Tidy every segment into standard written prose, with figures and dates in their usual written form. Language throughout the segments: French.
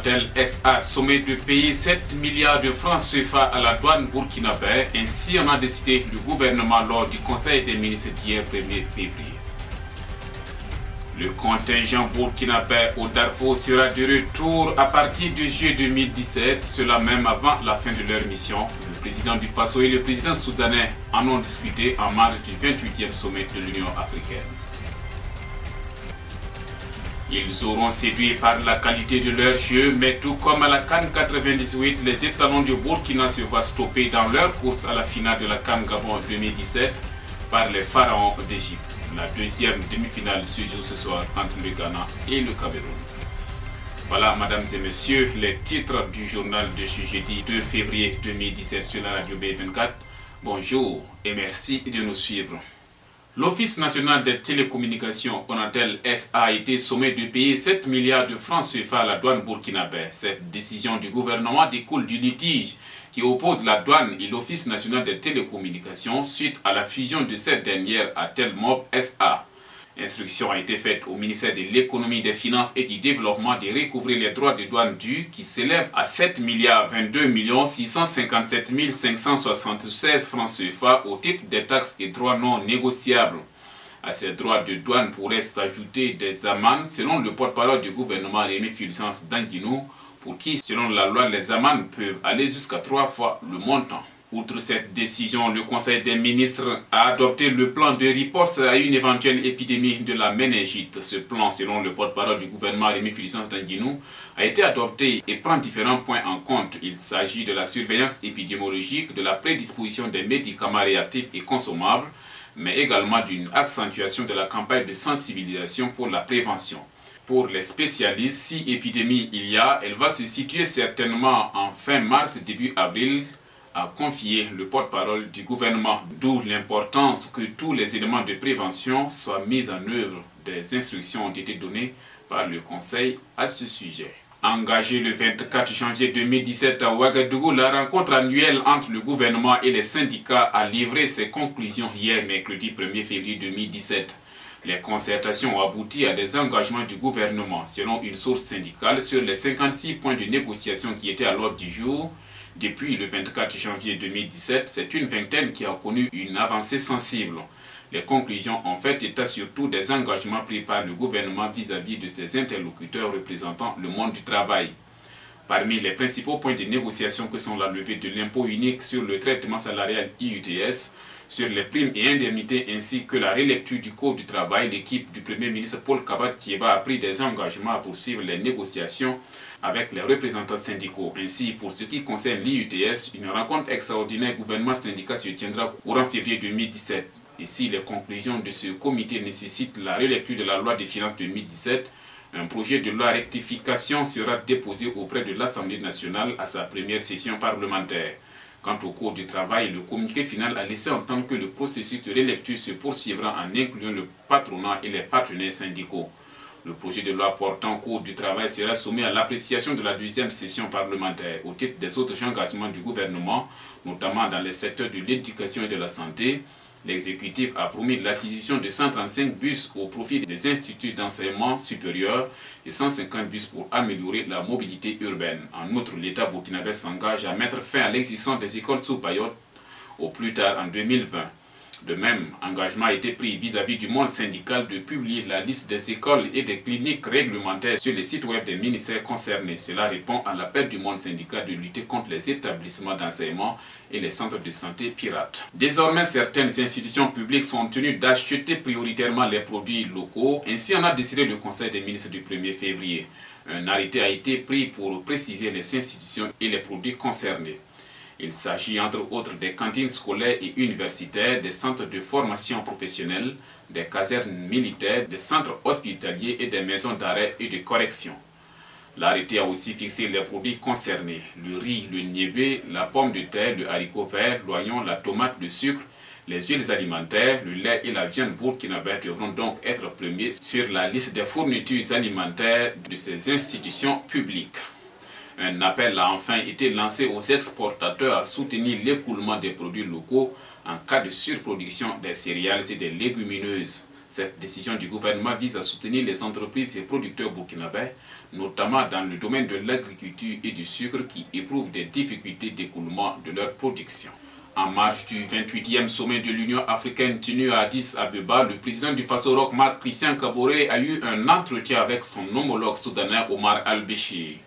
Onatel SA sommet de payer 7 milliards de francs CFA à la douane burkinabé. Ainsi en a décidé le gouvernement lors du Conseil des ministres d'hier 1er février. Le contingent burkinabé au Darfour sera de retour à partir de juillet 2017, cela même avant la fin de leur mission. Le président du Faso et le président soudanais en ont discuté en marge du 28e sommet de l'Union africaine. Ils auront séduit par la qualité de leur jeu, mais tout comme à la CAN 98, les étalons du Burkina se voient stopper dans leur course à la finale de la CAN Gabon 2017 par les pharaons d'Égypte. La deuxième demi-finale se joue ce soir entre le Ghana et le Cameroun. Voilà, mesdames et messieurs, les titres du journal de ce jeudi 2 février 2017 sur la radio B24. Bonjour et merci de nous suivre. L'Office national des télécommunications, Onatel SA, a été sommé de payer 7 milliards de francs CFA à la douane burkinabé. Cette décision du gouvernement découle du litige qui oppose la douane et l'Office national des télécommunications suite à la fusion de cette dernière à Telmob SA. Instruction a été faite au ministère de l'économie, des finances et du développement de recouvrer les droits de douane dus qui s'élèvent à 7 milliards 22 657 576 francs CFA au titre des taxes et droits non négociables. À ces droits de douane pourraient s'ajouter des amendes selon le porte-parole du gouvernement Rémi Fulgence Danguinou, pour qui, selon la loi, les amendes peuvent aller jusqu'à 3 fois le montant. Outre cette décision, le Conseil des ministres a adopté le plan de riposte à une éventuelle épidémie de la méningite. Ce plan, selon le porte-parole du gouvernement Rémi Fulgence Danguinou, a été adopté et prend différents points en compte. Il s'agit de la surveillance épidémiologique, de la prédisposition des médicaments réactifs et consommables, mais également d'une accentuation de la campagne de sensibilisation pour la prévention. Pour les spécialistes, si épidémie il y a, elle va se situer certainement en fin mars, début avril, a confié le porte-parole du gouvernement, d'où l'importance que tous les éléments de prévention soient mis en œuvre. Des instructions ont été données par le Conseil à ce sujet. Engagée le 24 janvier 2017 à Ouagadougou, la rencontre annuelle entre le gouvernement et les syndicats a livré ses conclusions hier, mercredi 1er février 2017. Les concertations ont abouti à des engagements du gouvernement, selon une source syndicale, sur les 56 points de négociation qui étaient à l'ordre du jour. Depuis le 24 janvier 2017, c'est une vingtaine qui a connu une avancée sensible. Les conclusions ont fait état surtout des engagements pris par le gouvernement vis-à-vis de ses interlocuteurs représentant le monde du travail. Parmi les principaux points de négociation que sont la levée de l'impôt unique sur le traitement salarial IUTS, sur les primes et indemnités ainsi que la relecture du Code du travail, l'équipe du Premier ministre Paul Kabat-Thiéba a pris des engagements à poursuivre les négociations avec les représentants syndicaux. Ainsi, pour ce qui concerne l'IUTS, une rencontre extraordinaire gouvernement-syndicat se tiendra courant février 2017. Et si les conclusions de ce comité nécessitent la relecture de la loi des finances 2017, un projet de loi rectification sera déposé auprès de l'Assemblée nationale à sa première session parlementaire. Quant au Code du travail, le communiqué final a laissé entendre que le processus de relecture se poursuivra en incluant le patronat et les partenaires syndicaux. Le projet de loi portant Code du travail sera soumis à l'appréciation de la deuxième session parlementaire. Au titre des autres engagements du gouvernement, notamment dans les secteurs de l'éducation et de la santé, l'exécutif a promis l'acquisition de 135 bus au profit des instituts d'enseignement supérieur et 150 bus pour améliorer la mobilité urbaine. En outre, l'État burkinabé s'engage à mettre fin à l'existence des écoles sous paillotte au plus tard en 2020. De même, engagement a été pris vis-à-vis du monde syndical de publier la liste des écoles et des cliniques réglementaires sur les sites web des ministères concernés. Cela répond à l'appel du monde syndical de lutter contre les établissements d'enseignement et les centres de santé pirates. Désormais, certaines institutions publiques sont tenues d'acheter prioritairement les produits locaux. Ainsi en a décidé le Conseil des ministres du 1er février. Un arrêté a été pris pour préciser les institutions et les produits concernés. Il s'agit entre autres des cantines scolaires et universitaires, des centres de formation professionnelle, des casernes militaires, des centres hospitaliers et des maisons d'arrêt et de correction. L'arrêté a aussi fixé les produits concernés: le riz, le niébé, la pomme de terre, le haricot vert, l'oignon, la tomate, le sucre, les huiles alimentaires, le lait et la viande burkinabé devront donc être premiers sur la liste des fournitures alimentaires de ces institutions publiques. Un appel a enfin été lancé aux exportateurs à soutenir l'écoulement des produits locaux en cas de surproduction des céréales et des légumineuses. Cette décision du gouvernement vise à soutenir les entreprises et producteurs burkinabés, notamment dans le domaine de l'agriculture et du sucre qui éprouvent des difficultés d'écoulement de leur production. En marge du 28e sommet de l'Union africaine tenu à Addis Abeba, le président du Faso Roch Marc Christian Kaboré a eu un entretien avec son homologue soudanais Omar al-Béchir.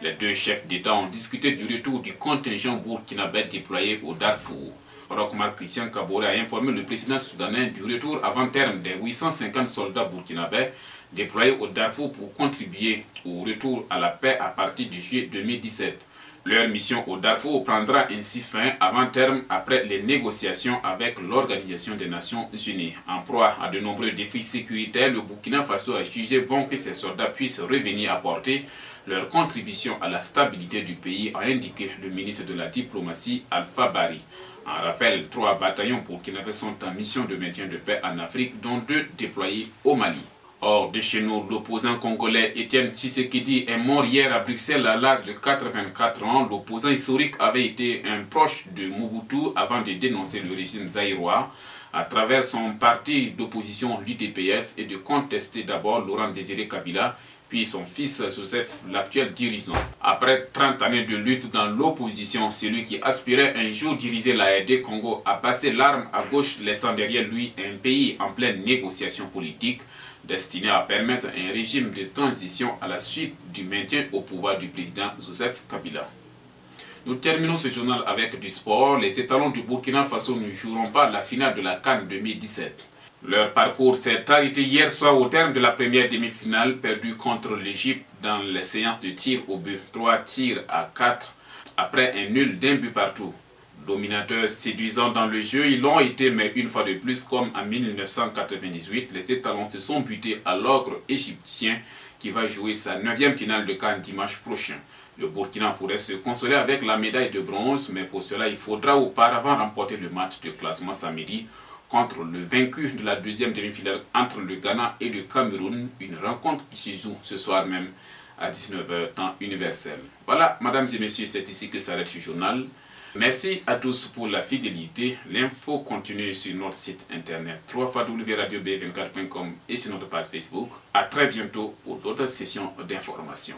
Les deux chefs d'État ont discuté du retour du contingent burkinabé déployé au Darfour. Roch Marc Christian Kaboré a informé le président soudanais du retour avant terme des 850 soldats burkinabés déployés au Darfour pour contribuer au retour à la paix à partir de juillet 2017. Leur mission au Darfour prendra ainsi fin avant terme après les négociations avec l'Organisation des Nations Unies. En proie à de nombreux défis sécuritaires, le Burkina Faso a jugé bon que ses soldats puissent revenir apporter leur contribution à la stabilité du pays, a indiqué le ministre de la Diplomatie Alpha Bari. En rappel, 3 bataillons burkinabés sont en mission de maintien de paix en Afrique, dont 2 déployés au Mali. Hors de chez nous, l'opposant congolais Étienne Tshisekedi est mort hier à Bruxelles à l'âge de 84 ans. L'opposant historique avait été un proche de Mobutu avant de dénoncer le régime zaïrois à travers son parti d'opposition l'UDPS et de contester d'abord Laurent Désiré Kabila, puis son fils Joseph, l'actuel dirigeant. Après 30 années de lutte dans l'opposition, celui qui aspirait un jour diriger la RD Congo a passé l'arme à gauche, laissant derrière lui un pays en pleine négociation politique destiné à permettre un régime de transition à la suite du maintien au pouvoir du président Joseph Kabila. Nous terminons ce journal avec du sport. Les étalons du Burkina Faso ne joueront pas la finale de la CAN 2017. Leur parcours s'est arrêté hier soir au terme de la première demi-finale perdue contre l'Égypte dans les séances de tir au but. 3 tirs à 4 après un nul d'1 but partout. Dominateurs séduisants dans le jeu, ils l'ont été, mais une fois de plus, comme en 1998, les étalons se sont butés à l'ogre égyptien qui va jouer sa 9e finale de CAN dimanche prochain. Le Burkina pourrait se consoler avec la médaille de bronze, mais pour cela, il faudra auparavant remporter le match de classement samedi contre le vaincu de la 2e demi-finale entre le Ghana et le Cameroun, une rencontre qui se joue ce soir même à 19 h temps universel. Voilà, mesdames et messieurs, c'est ici que s'arrête ce journal. Merci à tous pour la fidélité. L'info continue sur notre site internet www.radiob24.com et sur notre page Facebook. À très bientôt pour d'autres sessions d'information.